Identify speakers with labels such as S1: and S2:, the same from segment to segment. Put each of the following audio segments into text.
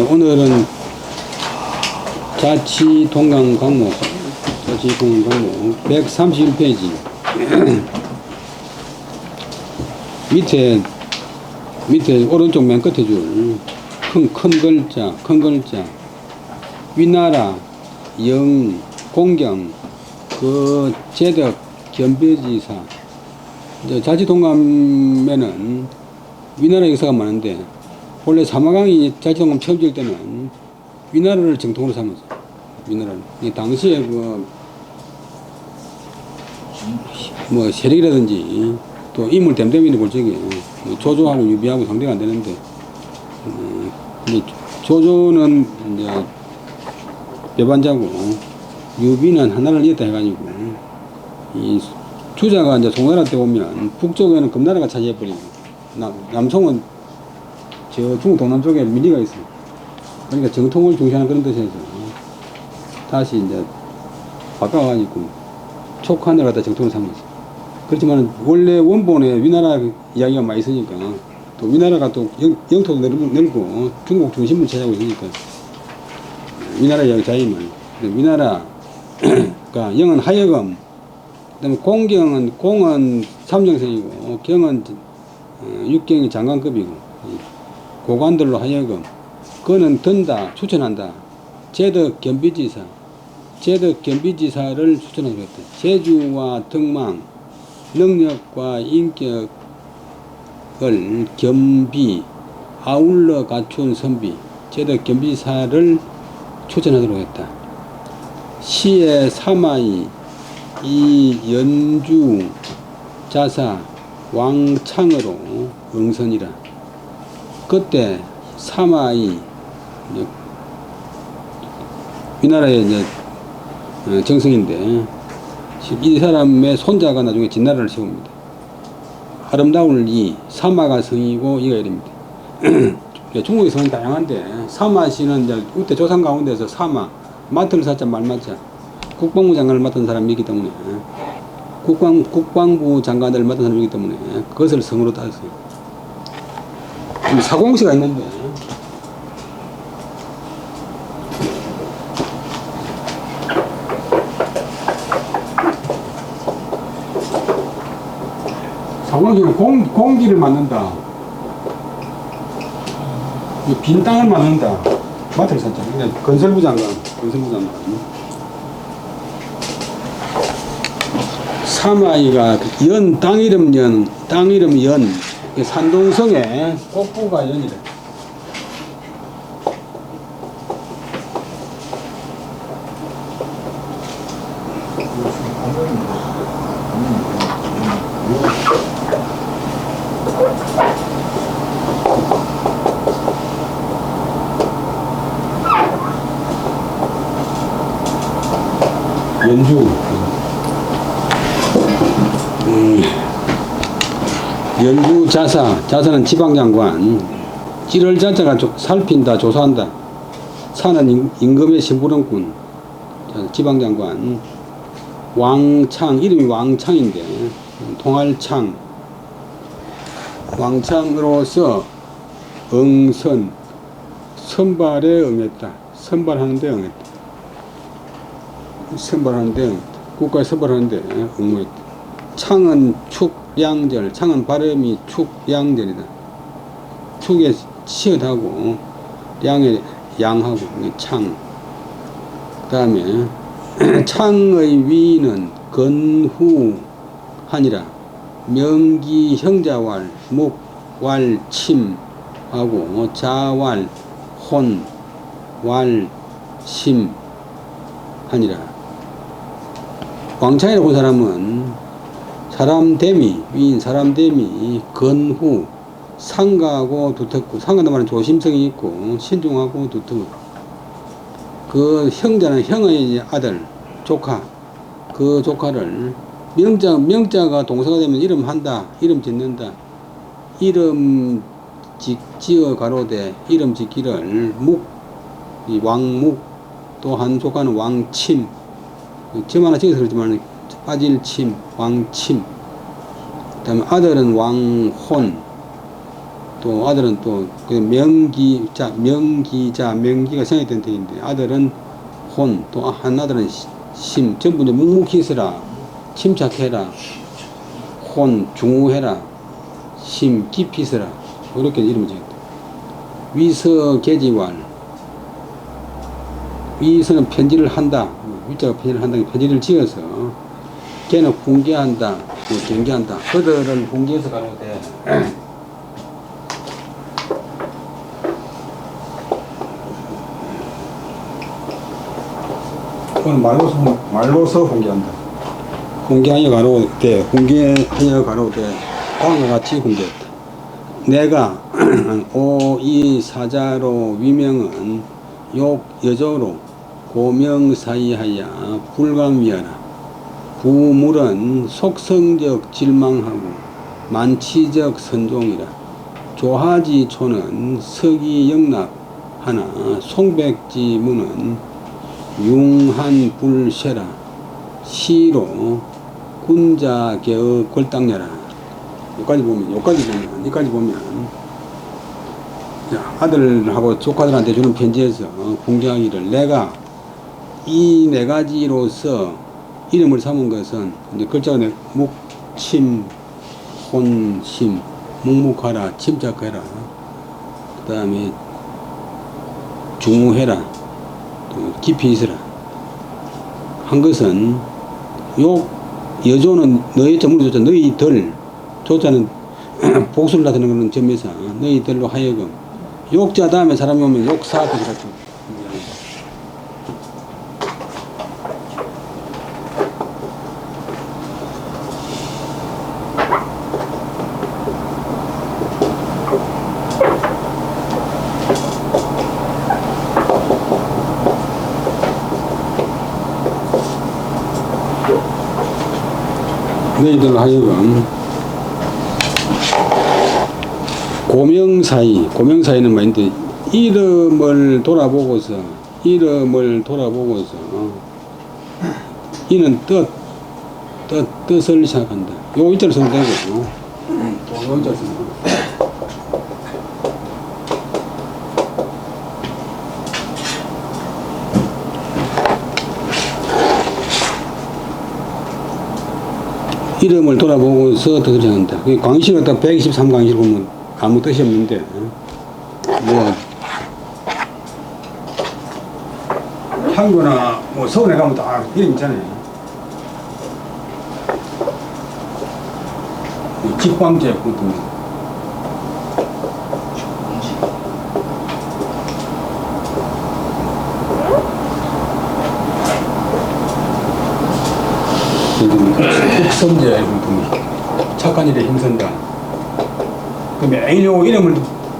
S1: 오늘은 자치동강 강목 131페이지 밑에 오른쪽 맨 끝에 줄 큰 글자 위나라 영 공경 그 제덕 겸비지사. 자치동감에는 위나라 역사가 많은데 원래 사마강이 자치동감 처음 지을 때는 위나라를 정통으로 삼았어. 위나라를. 당시에 뭐 세력이라든지 또 인물 댐댐이를 볼 적에 조조하고 유비하고 상대가 안 되는데 조조는 이제 배반자고 유비는 하나를 이었다 해가지고 이 주자가 이제 송나라 때 보면 북쪽에는 금나라가 차지해버리고 남송은 저 중국 동남쪽에 밀리가 있어요. 그러니까 정통을 중시하는 그런 뜻에서 다시 이제 바꿔가지고 촉한을 갖다 정통을 삼았어요. 그렇지만 원래 원본에 위나라 이야기가 많이 있으니까 또 위나라가 또 영토도 넓고 중국 중심을 차지하고 있으니까 위나라 이야기 자이면 위나라 그러니까 영은 하여금 그다음에 공은 삼정생이고 경은 육경이 장관급이고 고관들로 하여금 그는 든다 추천한다 제덕 겸비지사를 추천하기로 했다. 재주와 덕망 능력과 인격을 겸비 아울러 갖춘 선비 제덕 겸비사를 추천하도록 했다. 시의 사마이 이 연주 자사 왕창으로 응선이라. 그때 사마이 위나라의 이제 정성인데 이 사람의 손자가 나중에 진나라를 세웁니다. 아름다울 이 사마가 성이고 이가 이릅니다. 중국의 성은 다양한데 사마시는 이제 그때 조상 가운데서 사마 마트를 사자 말마자 국방부 장관을 맡은 사람이기 때문에 국방부 장관을 맡은 사람이기 때문에 그것을 성으로 따졌어요. 사공시가 있는데 사공시는 공기를 만든다. 빈 땅을 만든다. 마트를 샀자. 건설부 장관. 사마이가 연, 땅 이름 연, 산동성에 꼭부가 연이래. 연주 연주 자사는 지방장관 찌를 자자가 살핀다 조사한다 사는 임금의 심부름꾼 지방장관 왕창 이름이 왕창인데 통할창 왕창으로서 응선 선발에 응했다. 국가에 선발하는데 응모했다. 창은 축양절, 창은 발음이 축양절이다. 축에 치읓하고 양에 양하고 창. 그 다음에 창의 위는 건후하니라. 명기 형자왈 목왈 침하고 자왈 혼왈 심하니라. 왕창이라고 본 사람은 사람됨이 위인 사람됨이 건후 상가하고 두텁고 상가는 말은 조심성이 있고 신중하고 두텁고 그 형자는 형의 아들 조카 그 조카를 명자가 동사가 되면 이름한다 이름 짓는다 이름 지어 가로되 이름 짓기를 이 왕묵 또 한 조카는 왕침 점 하나 찍어서 그렇지만 빠질침 왕침 그다음에 아들은 왕혼, 또 아들은 또 그 명기자, 명기가 생각된 tex인데 아들은 혼, 또 한 아들은 심, 전부 이제 묵묵히 있어라, 침착해라, 혼, 중후해라, 심, 깊이 있어라, 이렇게 이름을 지었다. 위서, 계지왈, 위서는 편지를 한다, 위자가 편지를 한다, 편지를 지어서 걔는 훈계한다, 경계한다. 그들을 훈계해서 가로되 그건 말로서 훈계한다. 훈계하여 가로되, 훈계하여 가로되 다음과 같이 훈계했다. 내가 이 사자로 위명은 여조로 고명사이하여 불감위하라. 부물은 속성적 질망하고 만치적 선종이라. 조하지초는 서기영납하나 송백지문은 융한불쇠라. 시로 군자개의 골당녀라. 여기까지 보면 아들하고 조카들한테 주는 편지에서 훈계하기를 내가 이 네 가지로서 이름을 삼은 것은 이제 글자가 묵침, 혼심, 묵묵하라, 침착해라, 그 다음에 중후해라, 또 깊이 있으라 한 것은 여조는 너희 점으로 조자, 너희들 조자는 복수를 나타내는 그런 점에서 너희들로 하여금 욕자 다음에 사람이 오면 욕사 앞에 가지고 너희들로 하여금 고명사이는 뭐인데 이름을 돌아보고서 이는 뜻을 시작한다. 요 이자를 쓰면 되고 요 이자를 쓰면 되고 이름을 돌아보고서 뜻을 시작한다. 광시를 갖다 123광시를 보면 아무 뜻이 없는데 뭐 한거나 뭐 서울에 가면 다 이름 있잖아요. 직광제 같은 흑선제 착한 일에 힘쓴다. 그 매일 요 이름을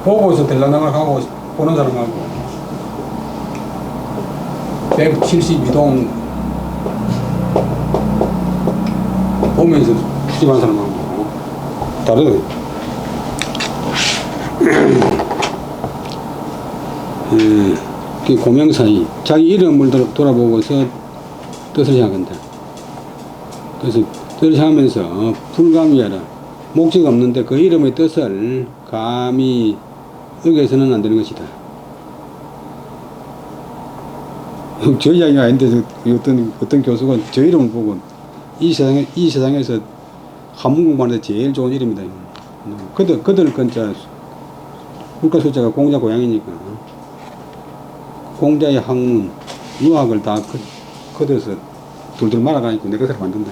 S1: 보고서 들락날락하고 보는 사람하고 172동 보면서 추집하는 사람하고 다르거든요. 그 고명사이 자기 이름을 돌아보고서 뜻을 생각한다. 그래서 뜻을 생각하면서 불감위하라. 목적 없는데 그 이름의 뜻을 감히 어겨서는 안 되는 것이다. 저 이야기가 아닌데 어떤 교수가 저 이름을 보고 이 세상에서 한문 공부하는데 제일 좋은 이름이다. 그들 건자 국가 숫자가 공자 고향이니까 공자의 학문 유학을 다 걷어서 둘둘 말아가니까 내 것을 만든다.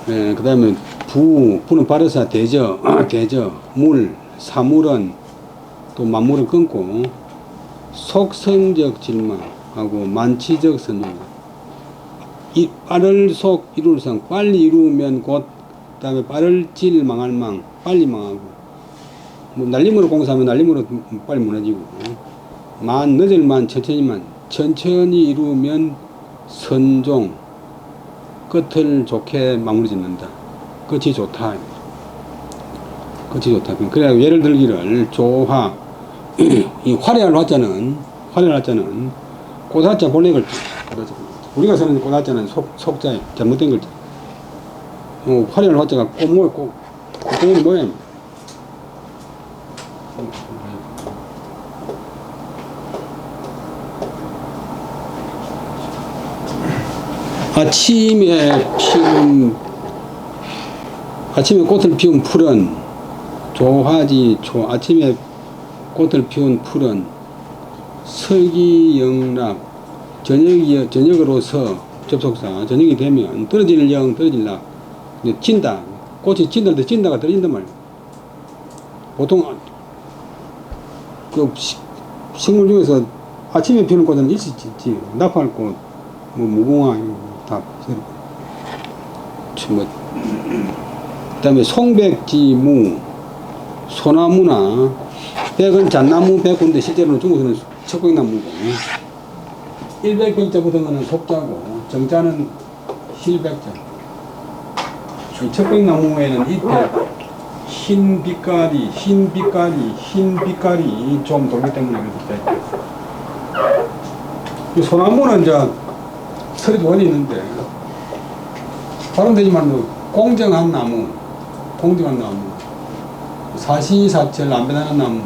S1: 그 다음에 부는 바르사 대저, 물, 사물은 또 만물을 끊고 속성적 질망하고 만치적 선용. 빠를 속 이룰상 빨리 이루면 곧 그다음에 빠를 질 망할 망 빨리 망하고 뭐 날림으로 공사하면 날림으로 빨리 무너지고 늦을 만 천천히 이루면 선종 끝을 좋게 마무리 짓는다. 끝이 좋다. 그래야 예를 들기를 조화 이 화려한 화자는 꽃화자 본래 글자. 우리가 쓰는 꽃화자는 속자에 잘못된 글자. 화려한 화자가 꽃봉오리 모양입니다. 아침에 꽃을 피운 풀은 조화지 아침에 꽃을 피운 풀은 서기영락 저녁으로서 접속사 저녁이 되면 떨어질락 진다. 꽃이 진다 때 진다가 떨어진단 말이에요. 보통 그 식물 중에서 아침에 피우는 꽃은 일찍 짓지. 나팔꽃, 무궁화 다 그다음에 송백지무, 소나무나 백은 잣나무 백군데 실제로는 중국에서는 척백나무고, 일백병자 붙은 거는 속자고 정자는 실백자. 이 척백나무에는 잎에 흰 빛깔이 좀 돌기 때문에 그렇대. 이 소나무는 이제 설이 원이 있는데 발음되지만 공정한 나무, 사시사철 안 변하는 나무,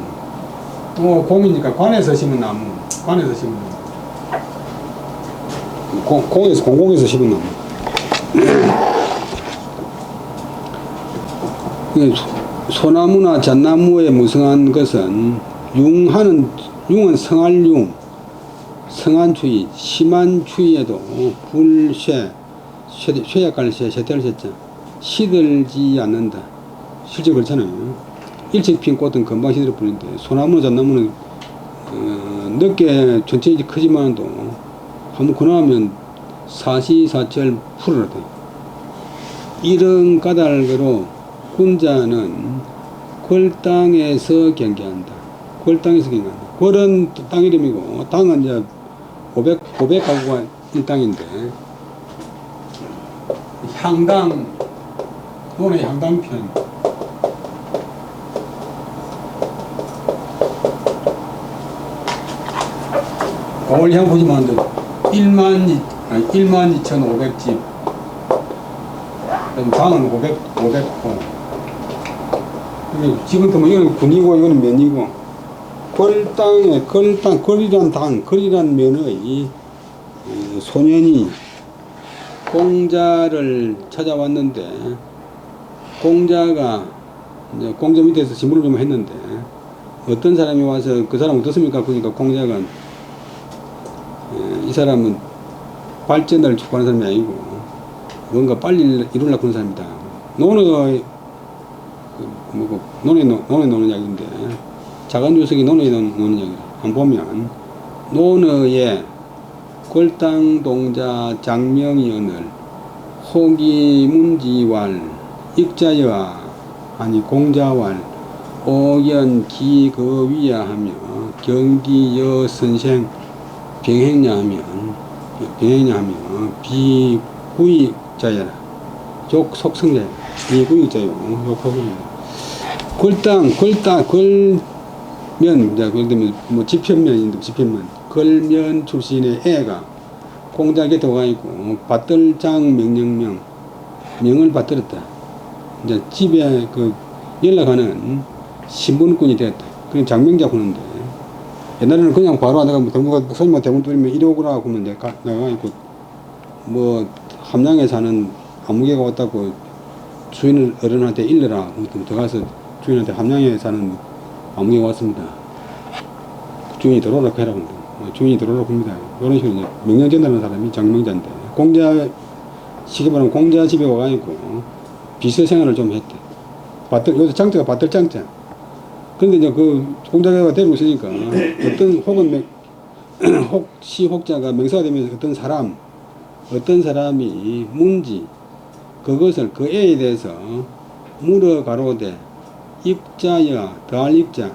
S1: 또 공이니까 관에서 심은 나무, 공공에서 심은 나무. 소나무나 잣나무에 무성한 것은 융은 성한추위, 심한 추위에도 쇠약갈쇠, 쇠퇴할쇠자 시들지 않는다. 실제 그렇잖아요. 일찍 핀 꽃은 금방 시들어 버리는데 소나무나 잣나무는 늦게 천천히 크지만도 한번 권하면 사시사철 풀어라. 이런 까닭으로 군자는 궐땅에서 경계한다. 궐은 땅 이름이고, 땅은 이제 500가구가 일땅인데, 향당, 논의 향당편. 거울향 보지만 12,500집. 그럼 당은 500호. 지금도 뭐 이거는 군이고 이거는 면이고, 궐이란 면의 소년이 공자를 찾아왔는데, 공자가 이제 공자 밑에서 심부를 좀 했는데, 어떤 사람이 와서 그 사람 어떻습니까? 그러니까 공자가 이 사람은 발전을 촉구하는 사람이 아니고 뭔가 빨리 이루려고 하는 사람이다. 논에 노는 이야기인데, 작은 주석이 논에 노는 이야기. 한번 보면, 논의 궐땅동자 장명이언을 호기문지왈 익자여아 아니 공자왈 오견 기거위야 하며 경기여 선생 병행냐 하며 비구익자여라 족속성자야 비구익자요 궐면 예를 들면 뭐 지편면인데 지편면 걸면 출신의 애가 공자 곁에 와 있고 받들장 명을 받들었다. 이제 집에 그 연락하는 신분꾼이 되었다. 그럼 장명자 보는데 옛날에는 그냥 바로 하다가 누가 손님과 대문 뚫리면 이리 오거라 하면 내가 있고 뭐 함양에 사는 아무개가 왔다고 주인 어른한테 일러라. 들어가서 주인한테 함양에 사는 아무개가 왔습니다. 주인이 들어오라고 해라. 주인이 들어오라고 합니다. 이런 식으로 이제 명령 전달하는 사람이 장명자인데, 공자, 쉽게 말하면 공자 집에 와가지고 비서 생활을 좀 했대. 여기서 장자가 받들장자. 그런데 이제 그 공자가 데리고 있으니까 혹자가 명사가 되면서 어떤 사람이 문지, 그것을 그 애에 대해서 물어 가로되 입자야 더할 입자,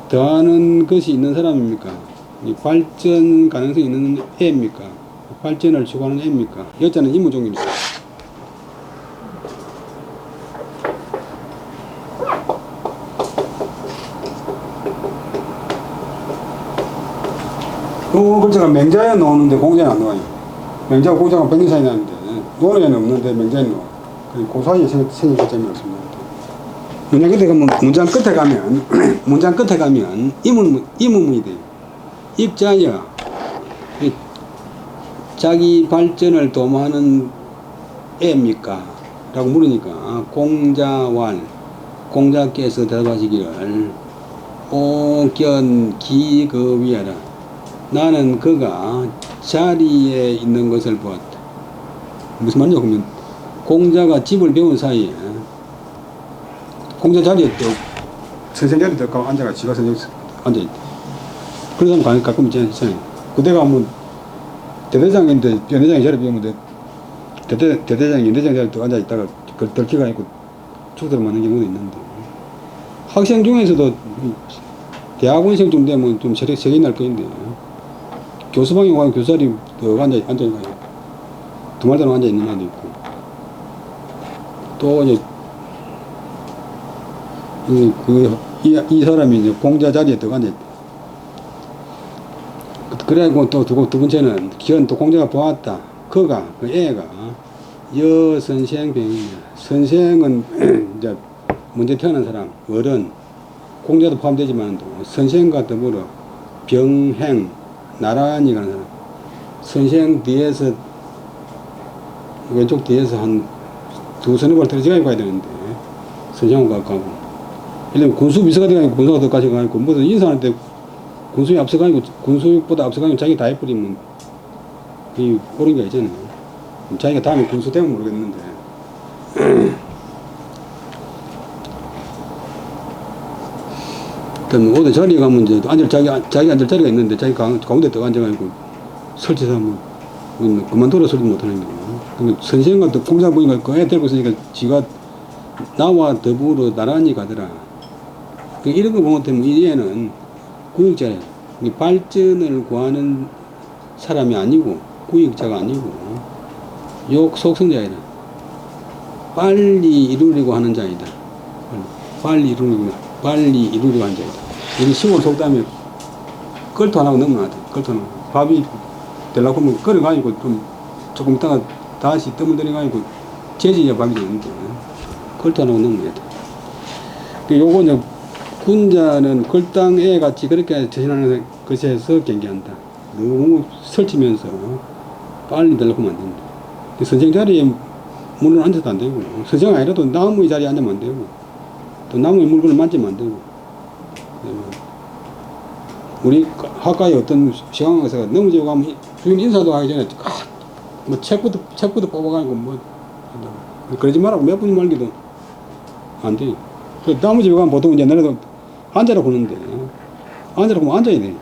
S1: 더하는 것이 있는 사람입니까? 발전 가능성이 있는 애입니까? 발전을 추구하는 애입니까? 여자는 임무종입니다. 그 글자가 맹자에 나오는데 공자에 안 나와요. 맹자와 공자가 100년 차이 나는데 논에는 없는데 맹자에 나와. 그 사이에 생긴 것점이 없습니다. 문장 끝에 가면 문장 끝에 가면 이문문이 돼요. 익자여, 자기 발전을 도모하는 애입니까? 라고 물으니까 공자께서 대답하시기를 오견기거위하라. 나는 그가 자리에 있는 것을 보았다. 무슨 말이냐 그러면 공자가 집을 배운 사이에 공자 자리에 또 선생 자리에 또 앉아가 지가 선생 앉아있다. 그런 사람 가끔 있잖아요. 그때가 뭐 대대장인데 연대장이 자리 비우면 대대장이 연대장 자리에 또 앉아있다가 들키가 있고 축대를 맞는 경우도 있는데 학생 중에서도 대학원생 좀 되면 좀 세계 날 거인데 교수방에 가면 교수 자리 앉아있는 거예요. 두말대로 앉아있는 애도 있고 또 이제 이 사람이 이제 공자 자리에 또 앉아있대. 그래가지고 또 두 번째는 기현 또 공자가 보았다. 그 애가 여선생병이냐. 선생은 이제 먼저 태어난 사람, 어른, 공자도 포함되지만 선생과 더불어 병행, 나란히 가는 사람. 선생 뒤에서, 왼쪽 뒤에서 한 두서너 발 떨어지가 가야 되는데, 선생하고 가고. 예를 들면 군수 비서가 돼가지고 군수가 더 가져가고, 무슨 인사할 때 군수에 앞서가지고, 군수보다 앞서가지고 자기 다 해버리면, 이 옳은 게 있잖아요. 자기가 다음에 군수 되면 모르겠는데. 그다음에 어디 자리에 가면 이제 자기 앉을 자리가 있는데 자기 가운데 또 앉아가지고 설치하면 그만둬라 소리 못하는 거예요. 그러니까 선생과 또 공장 보니까 그 애 데리고 있으니까 지가 나와 더불어 나란히 가더라. 이런 거 보면 이 애는 구역자예요. 발전을 구하는 사람이 아니고 구역자가 아니고 욕속성자이다. 빨리 이루려고 하는 자이다. 빨리 이루려고 하는 자이다. 우리 시골 속담에 걸터 하나 넣으면 안 돼. 걸터 하나. 밥이 되려고 하면 걸어가지고 좀 조금 있다가 다시 떠문들어가지고 재지야 밥이 되는데 걸터 하나 넣으면 돼. 요거 이제 군자는 걸당애 같이 그렇게 처신하는 것에서 경계한다. 너무 설치면서 빨리 되려고 하면 안 된다. 선생 자리에 물론 앉아도 안 되고, 선생 아니라도 나무의 자리에 앉으면 안 되고, 또 나무의 물건을 만지면 안 되고. 우리 학과에 어떤 시간 가서 넘어지고 가면 주인 인사도 하기 전에 뭐 책부터 뽑아가지고 그러지 말라고 몇 분 말기도 안 돼. 나머지 가면 보통 이제 너네도 앉아라 그러는데 앉아라 그러면 앉아야 돼.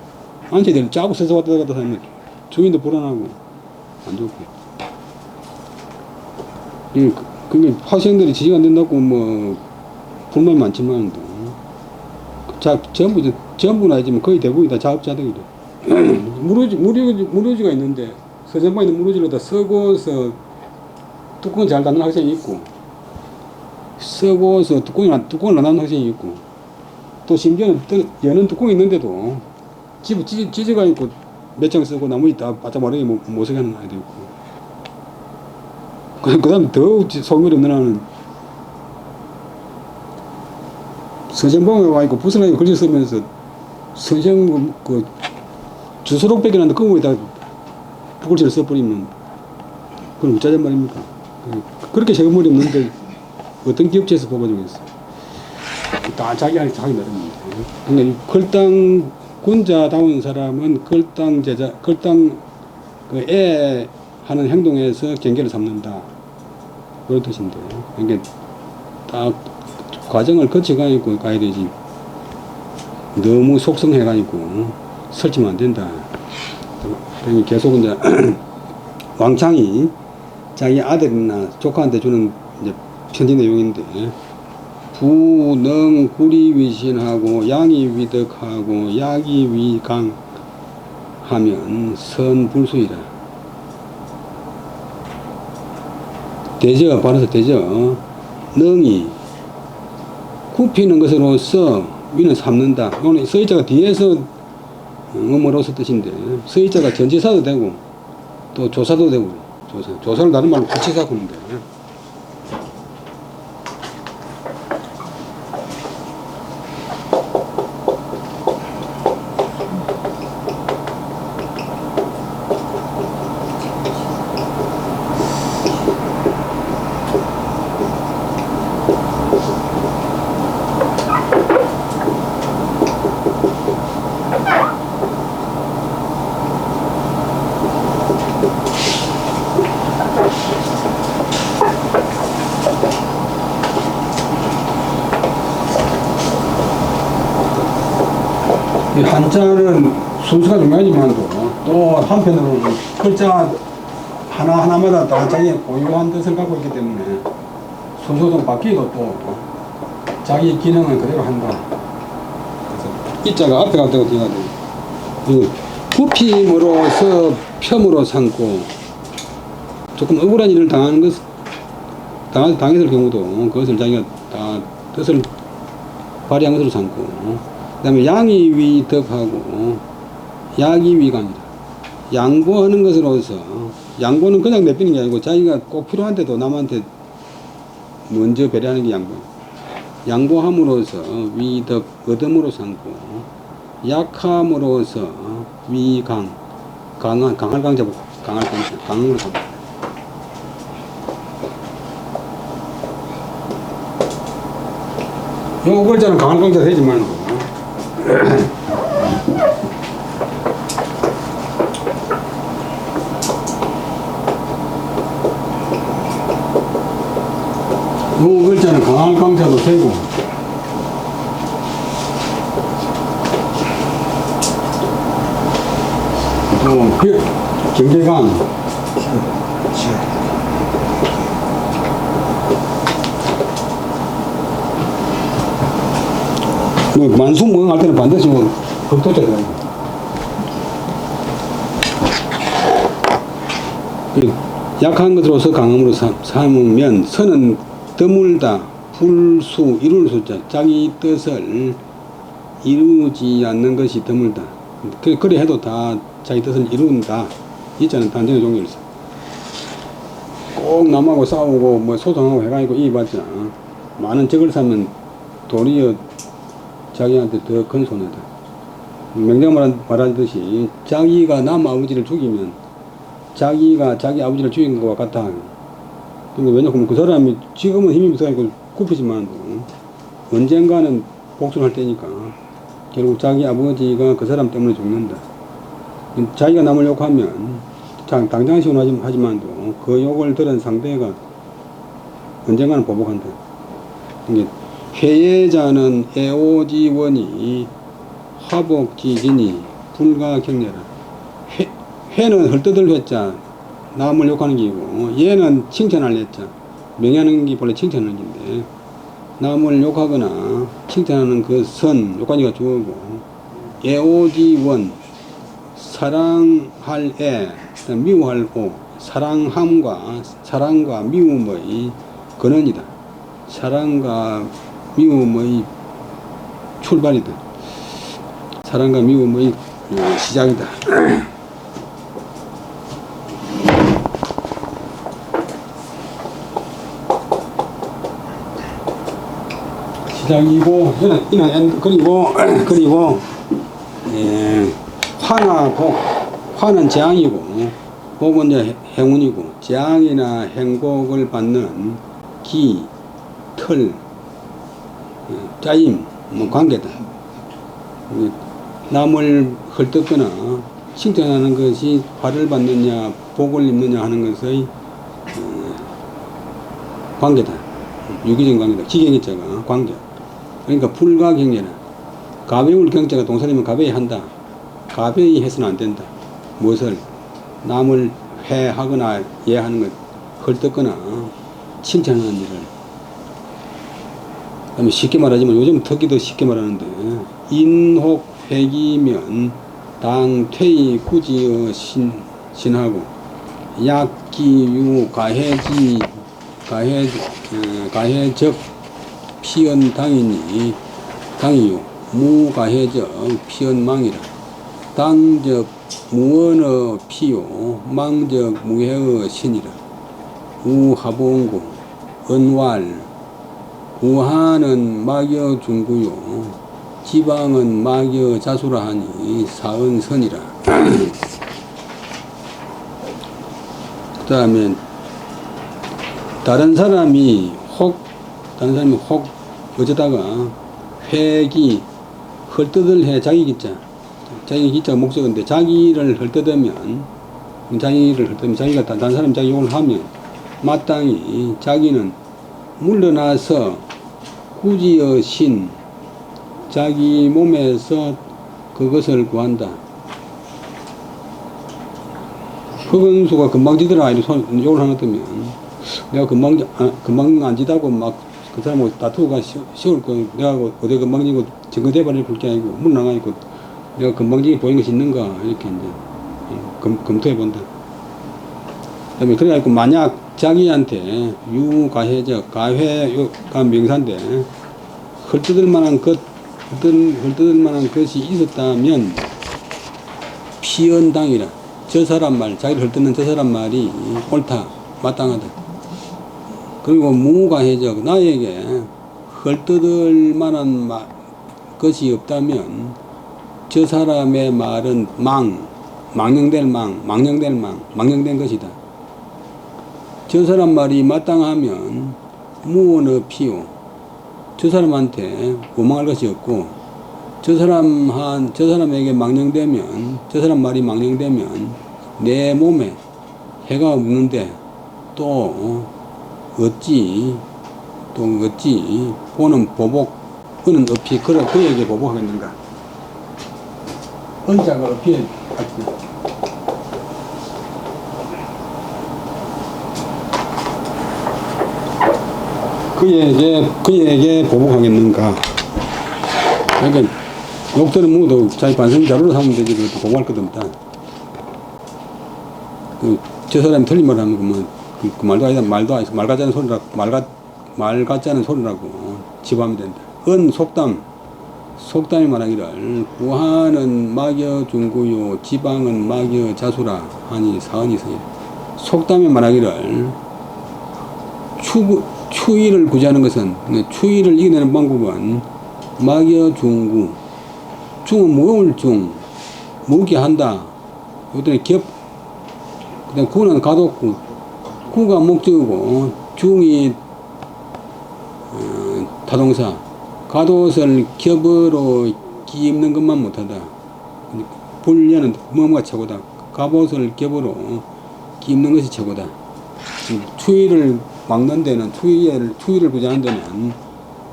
S1: 앉아야 돼. 자꾸 서서 왔다 갔다 하면 주인도 불안하고 안 좋고. 그게 학생들이 지지가 안 된다고 뭐 불만이 많지만 전부는 아니지만 거의 대부분이 다 자업자득이래. 무료지가 있는데 서점방에 있는 무료지를 다 쓰고서 뚜껑 잘 닫는 학생이 있고 쓰고서 뚜껑을 안 닫는 학생이 있고 또 심지어는 여는 뚜껑이 있는데도 집을 찢어가 있고 몇 장 쓰고 나머지 다 바짝 마르게 못 쓰게 하는 아이도 있고 그 다음에 더 소멸이 없는 아는 서점방에 와있고 부스러기 글씨 쓰면서 선생 주소록 뺏겨놨는데 그 위에다 부글씨를 써버리면 그건 어쩌잔 말입니까? 그렇게 세금물이 없는데 어떤 기업체에서 뽑아주겠어? 다 자기 나름입니다. 그러니까 걸당 군자다운 사람은 걸당 애 하는 행동에서 경계를 삼는다. 그런 뜻인데. 그러니까 딱 과정을 거쳐가지고 가야 되지. 너무 속성해가지고 설치면 안 된다. 그러니까 계속 이제 왕창이 자기 아들이나 조카한테 주는 이제 편지 내용인데 부능 구리위신하고 양이위덕하고 약이위강 하면 선불수이라. 대저 발에서 대저 능이 굽히는 것으로서 위는 삼는다. 오늘 서의자가 뒤에서 음으로서 뜻인데 서의자가 전치사도 되고 또 조사도 되고 조사를 다른 말로 구치사 하는데 이 한자는 순서가 중요하지만도 또 한편으로는 글자 하나하나마다 다 자기의 고유한 뜻을 갖고 있기 때문에 순서가 좀 바뀌어도 또 자기 기능을 그대로 한다. 그래서 이자가 앞에 갔다고 뒤가 되고 굽힘으로서 폄으로 삼고 조금 억울한 일을 당하는 당했을 경우도 그것을 자기가 다 뜻을 발휘한 것으로 삼고, 그 다음에 양이위덕하고 약이위강이다. 양보하는 것으로서, 양보는 그냥 내피는 게 아니고 자기가 꼭 필요한데도 남한테 먼저 배려하는 게 양보예요. 양보함으로써 위덕, 얻음으로 삼고, 약함으로써 위강, 강할 강자, 강으로 삼고. 요 글자는 강할 강자 되지만, 요 글자는 강할 강자도 되고, 또 경계강, 만수무강 할 때는 반드시 흑토자 들어가요. 약한 것으로서 강함으로 삼으면 선은 드물다, 불수, 이룰 수자, 자기 뜻을 이루지 않는 것이 드물다. 그래 해도 다 자기 뜻을 이룬다. 이자는 단정의 종교를 써. 꼭 남하고 싸우고 뭐 소송하고 해가지고 이해받자. 많은 적을 사면 도리어 자기한테 더 큰 손해다. 명장 말하듯이 자기가 남 아버지를 죽이면 자기가 자기 아버지를 죽인 것과 같다. 근데 왜냐하면 그 사람이 지금은 힘이 있어가지고 굽히지만 언젠가는 복수를 할 때니까 결국 자기 아버지가 그 사람 때문에 죽는다. 자기가 남을 욕하면 당장은 시원하지만도 그 욕을 들은 상대가 언젠가는 보복한다. 회예자는 애오지원이 화복지진이 불가경례라. 회는 헐뜯을 회자, 남을 욕하는 게이고, 예는 칭찬할 예자, 명예하는 게 본래 칭찬하는 게인데, 남을 욕하거나 칭찬하는 그 선, 욕하니까 주어고, 애오지원, 사랑할 애, 미워할 오, 사랑과 미움의 근원이다. 사랑과 미움의 출발이다. 사랑과 미움의 시작이다. 시작이고, 그리고 화나 복, 화는 재앙이고, 복은 이제 행운이고, 재앙이나 행복을 받는 기, 틀, 짜임, 관계다. 남을 헐뜯거나 칭찬하는 것이 화를 받느냐, 복을 입느냐 하는 것의 관계다. 유기적 관계다. 기경의자가 관계. 그러니까 불가경례라. 가벼울 경자가 동사리면 가벼이 한다. 가벼이 해서는 안 된다. 무엇을? 남을 회하거나 예하는 것, 헐뜯거나 칭찬하는 일을. 그다음에 쉽게 말하지만 요즘 특히도 쉽게 말하는데 인혹 회기면 당퇴의 구지어 신하고 약기유 가해적 피언 당이요 무가해적 피언망이라. 당적 무언어 피요 망적 무해어 신이라. 우하봉고 은왈 우하는 막여 중구요 지방은 막여 자수라 하니 사은선이라. 그 다음에 다른 사람이 혹 어쩌다가 회기 헐뜯을 해 자기 기자가 목적인데 자기를 헐뜯으면 자기가 다른 사람 자기 욕을 하면 마땅히 자기는 물러나서 구지어 신 자기 몸에서 그것을 구한다. 흑은수가 금방 지더라. 이렇게 욕을 하나 뜨면 내가 금방 안 지다고 막 그 사람하고 다투고가 쉬울 거 내가 어디 금방 지고 증거대발을 볼 게 아니고 문 나가 있고 내가 금방 지게 보이는 것이 있는가 이렇게 이제 검토해 본다. 그다음에 그래가지고 만약 자기한테 유가해적 가회가 명사인데 헐뜯을 만한 것이 있었다면 피언당이라 저 사람 말 자기를 헐뜯는 저 사람 말이 옳다 마땅하다. 그리고 무가해적 나에게 헐뜯을 만한 것이 없다면 저 사람의 말은 망령된 것이다. 저 사람 말이 마땅하면 무언의 피요. 저 사람한테 원망할 것이 없고 저 사람에게 망령되면 저 사람 말이 망령되면 내 몸에 해가 없는데 또 어찌 보는 보복은 어피 그에게 보복하겠는가. 언자가 어피에 그에게 보복하겠는가. 그러니까 욕들은 모두 자기 반성 자료로 삼으면 되지 그것도 보복할 것도 없다. 저 사람이 틀린 말 하면 그 말도 아니다. 말 같지 않은 소리라고 집어하면 된다. 속담이 말하기를 구하는 막여 중구요 지방은 막여 자수라 하니 사언이 있으니 속담이 말하기를 추위를 구제하는 것은 추위를 이겨내는 방법은 막여 중구 중은 무거울 중 무게 한다. 그다음에 그다음 구는 가독구 구가 목적이고 중이 타동사 가옷을 겹으로 끼입는 것만 못하다. 불려는 뭐가 최고다. 갑옷을 겹으로 끼입는 것이 최고다. 추위를 막는 데는 추위를 부자하는 데는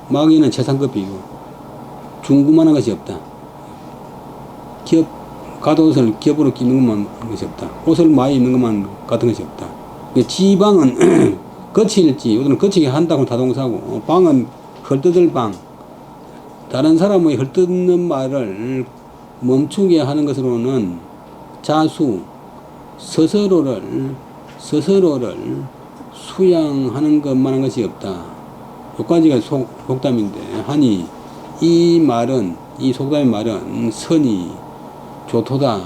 S1: 마귀는 최상급이고 중구만한 것이 없다. 갓옷을 겹으로 끼는 것만 것이 없다. 옷을 많이 입는 것만 같은 것이 없다. 지방은 거칠지, 우리는 거치게 한다고 타동사고, 방은 헐뜯을 방. 다른 사람의 헐뜯는 말을 멈추게 하는 것으로는 자수, 스스로를 수양하는 것만한 것이 없다. 여기까지가 속담인데, 하니 이 속담의 말은 선이 좋도다.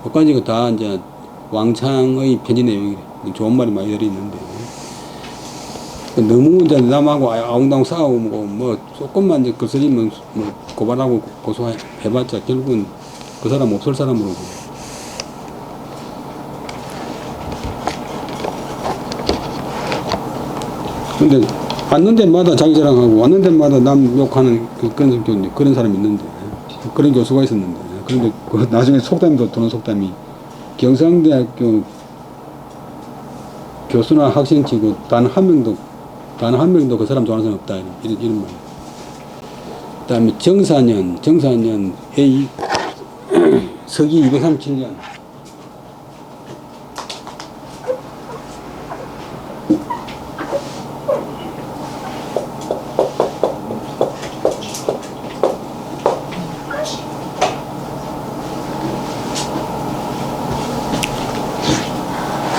S1: 여기까지가 다 이제 왕창의 편지 내용이래. 좋은 말이 많이 들어있는데. 너무 이제 남하고 아웅다웅 싸우고 뭐 조금만 이제 거슬리면 뭐 고발하고 고소해봤자 결국은 그 사람 없을 사람으로. 근데 왔는 데마다 자기 자랑하고 왔는 데마다 남 욕하는 그런 사람이 있는데 그런 교수가 있었는데 그런데 그 나중에 속담도 도는 속담이 경상대학교 교수나 학생 치고 단 한 명도 그 사람 좋아하는 사람 없다 이런 말. 그다음에 정사년 A 서기 237년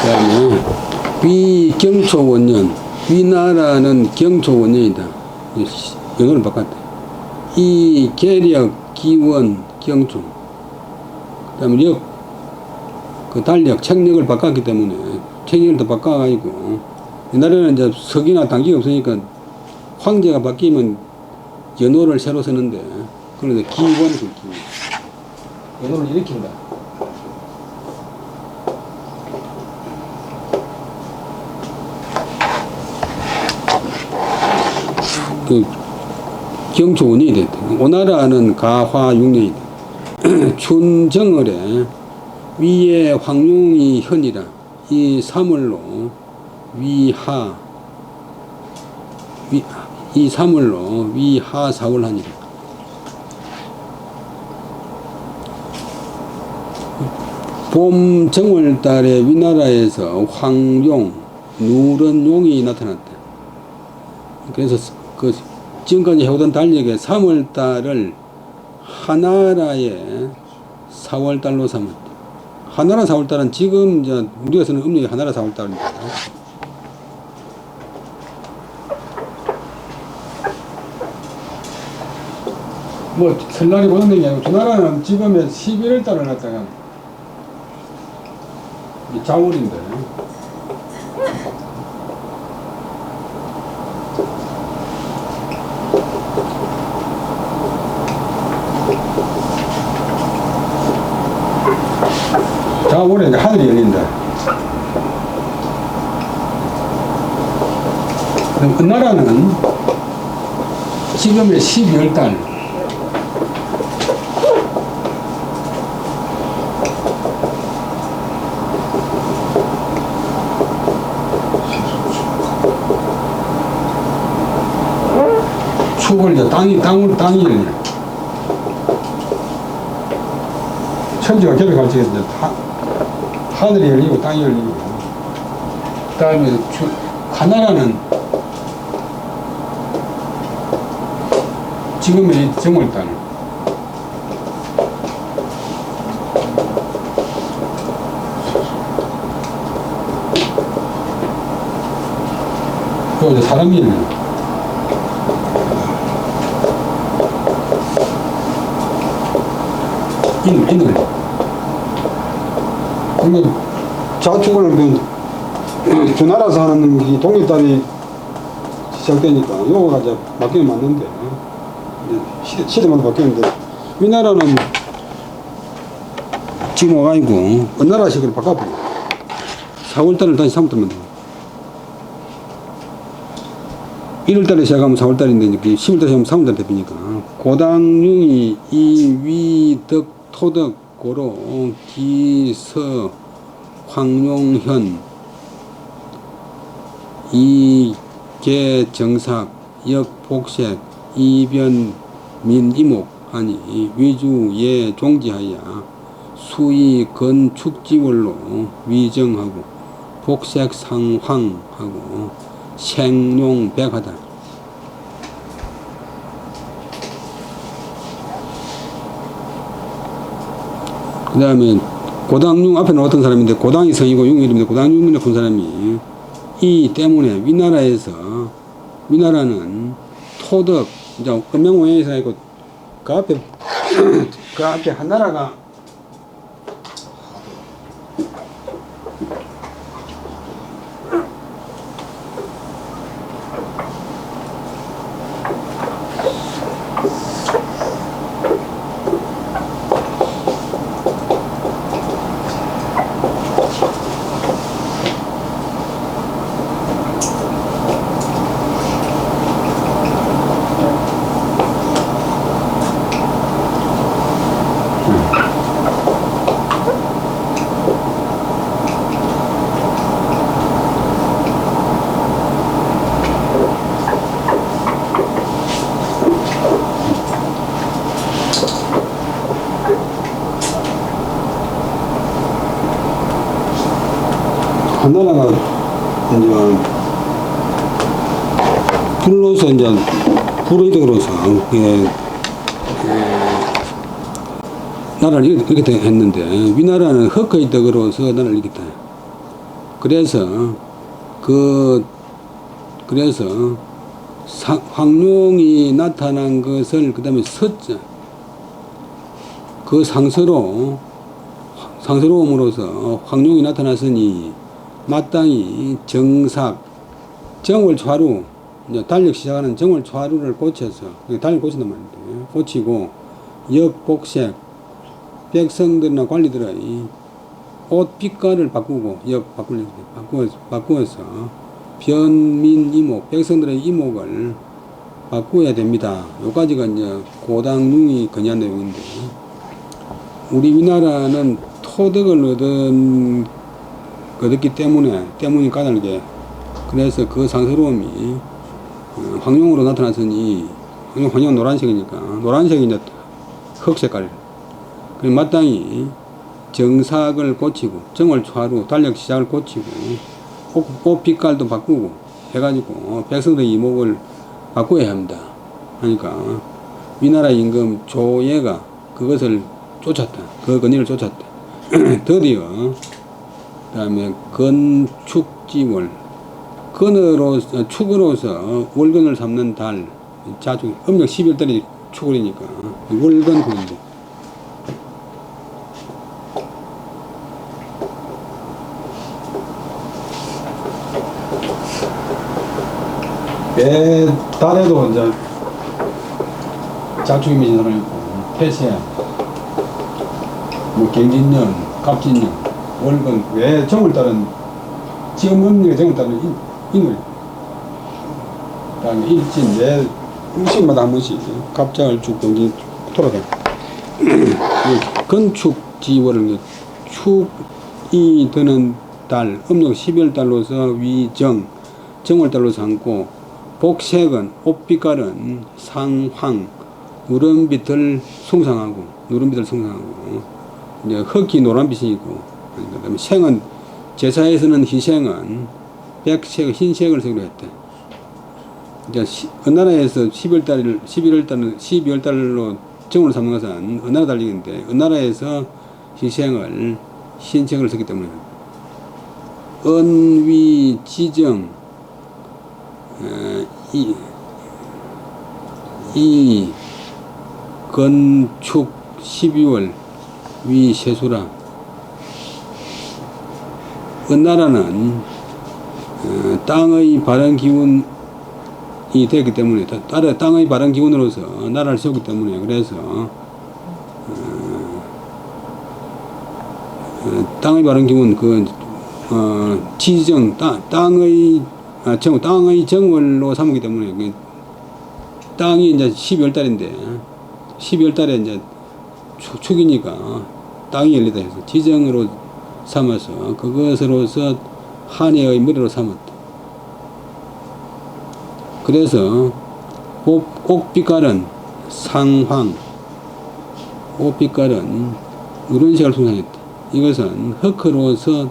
S1: 그다음에 위경초원년 위나라는 경초원년이다. 영어를 바꿨다. 이 계력 기원 경초 그다음에 그 달력 책력을 바꿨기 때문에 책력을 더 바꿔가지고 옛날에는 이제 서기나 당기가 없으니까 황제가 바뀌면 연호를 새로 쓰는데 그런데 기원 연호를 일으킨다. 그 경초원이 됐다. 오나라는 가화 6년이다. 춘정월에 위에 황룡이 현이라 이 사물로 위하 사월하니라. 봄 정월달에 위나라에서 황룡, 누런 용이 나타났다. 그래서 그 지금까지 해오던 달력에 3월달을 하나라의 4월달로 삼았다. 하나라 4월달은 지금 이제 우리가 쓰는 음력이 하나라 4월달입니다. 뭐 설날이 보는 게 아니고 주나라는 지금의 11월달을 갖다가 자월인데 자월에 이제 하늘이 열린다. 그럼 은나라는 지금의 12월달 축을 이제 땅이 열려. 천지가 결합할 적에 이제 하늘이 열리고 땅이 열리고. 그 다음에 하나라는 지금의 정월달. 또 이제 사람이 열려. 인을. 그러면 자축을 주나라에서 하는 이 동일달이 시작되니까 요거가 이제 바뀌면 맞는데 시대마다 바뀌는데 위나라는 지금 와가지고 은나라식으로 바꿔버려. 4월달을 다시 3월달 만들어. 1월달에 시작하면 4월달인데 10월달에 시작하면 3월달 대비니까 고당융이 이위덕 토덕 고로 기서 황룡현 이계정삭 역복색 이변 민이목 하니 위주예 종지하여 수의 건축지월로 위정하고 복색상황하고 생룡백하다. 그 다음에 고당융 앞에 나왔던 사람인데 고당이 성이고 융이 이름인데 고당융을 본 사람이 이 때문에 위나라는 토덕 이제 음양오행에서 있고 그 앞에 그 앞에 한나라가 한나라가 이제 불로서 이제 불의덕으로서 나라를 이렇게 했는데 위나라는 흑의 덕으로서 나라를 이겼다. 그래서 황룡이 나타난 것을 그 다음에 서자 그 상서로움으로서 황룡이 나타났으니 마땅히 정삭 정월좌루 달력 시작하는 정월좌루를 고쳐서 달력 고친단 말인데 고치고 역복색 백성들이나 관리들의 옷 빛깔을 바꾸고 바꾸어서 변민 이목 백성들의 이목을 바꾸어야 됩니다. 요까지가 이제 고당융이 건의한 내용인데 우리 위나라는 토덕을 얻었기 때문이 까닭에 그래서 그 상스러움이 황룡으로 나타났으니 황룡은 노란색이니까 노란색이 이제 흑색깔. 마땅히 정삭을 고치고 정월초하루 달력시작을 고치고 옷빛깔도 바꾸고 해가지고 백성들의 이목을 바꾸어야 합니다. 하니까 위나라 임금 조예가 그것을 쫓았다. 그 권위를 쫓았다. 드디어 그 다음에 건축지월 축으로서 월건을 삼는 달 자중 음력 12월달이 축월이니까 월건군인데 매 달에도 이제 자축이 미신 사람이 있고 태세 뭐 경진년 갑진년 월건 왜 정월달은 지금 음력의 정월달은 인월 그 다음에 일진 매 음식마다 한 번씩 갑장을 쭉 경진 돌아다 건축지월은 축이 드는 달 음력 12월달로서 위정 정월달로 삼고 복색은 옷빛깔은 상황 누런빛을 숭상하고 이제 흑기 노란빛이 있고 그다음에 생은 제사에서는 희생은 백색 흰색을 쓰기로 했대. 이제 어느 나라에서 12월달로 정월을 삼는 것은 어느 나라 달리기인데 어느 나라에서 희생을 흰색을 쓰기 때문에 은위 지정 이 건축 12월 위 세수라 은나라는 땅의 바른 기운이 되기 때문에 땅의 바른 기운으로서 나라를 세우기 때문에 그래서 땅의 바른 기운 지정 땅의 정월로 삼기 때문에 땅이 이제 12월 달인데 12월 달에 이제 축이니까 땅이 열리다 해서 지정으로 삼아서 그것으로서 한해의 머리로 삼았다. 그래서 옷빛깔은 상황 옷빛깔은 누런색을 숭상했다. 이것은 흑크로서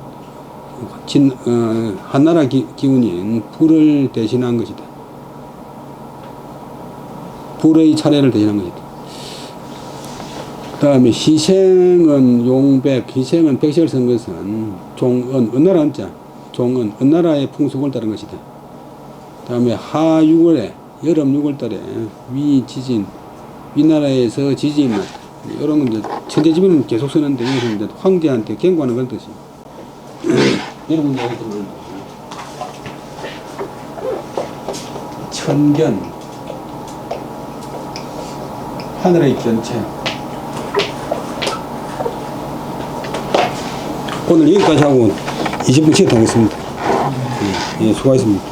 S1: 한나라 기운인 불을 대신한 것이다. 불의 차례를 대신한 것이다. 그 다음에 희생은 용백, 희생은 백색을 쓴 것은 종은, 은나라 은자, 종은 은나라의 풍속을 따른 것이다. 그 다음에 하 6월에, 여름 6월달에 위지진, 위나라에서 지진이 났다. 이런 건 이제 천재지변은 계속 쓰는데 이것은 이제 황제한테 경고하는 그런 뜻이에요. 여러분 얘기 들으면 천견 하늘의 견체 오늘 여기까지 하고 20분 쉬었다 하겠습니다. 예, 수고하셨습니다.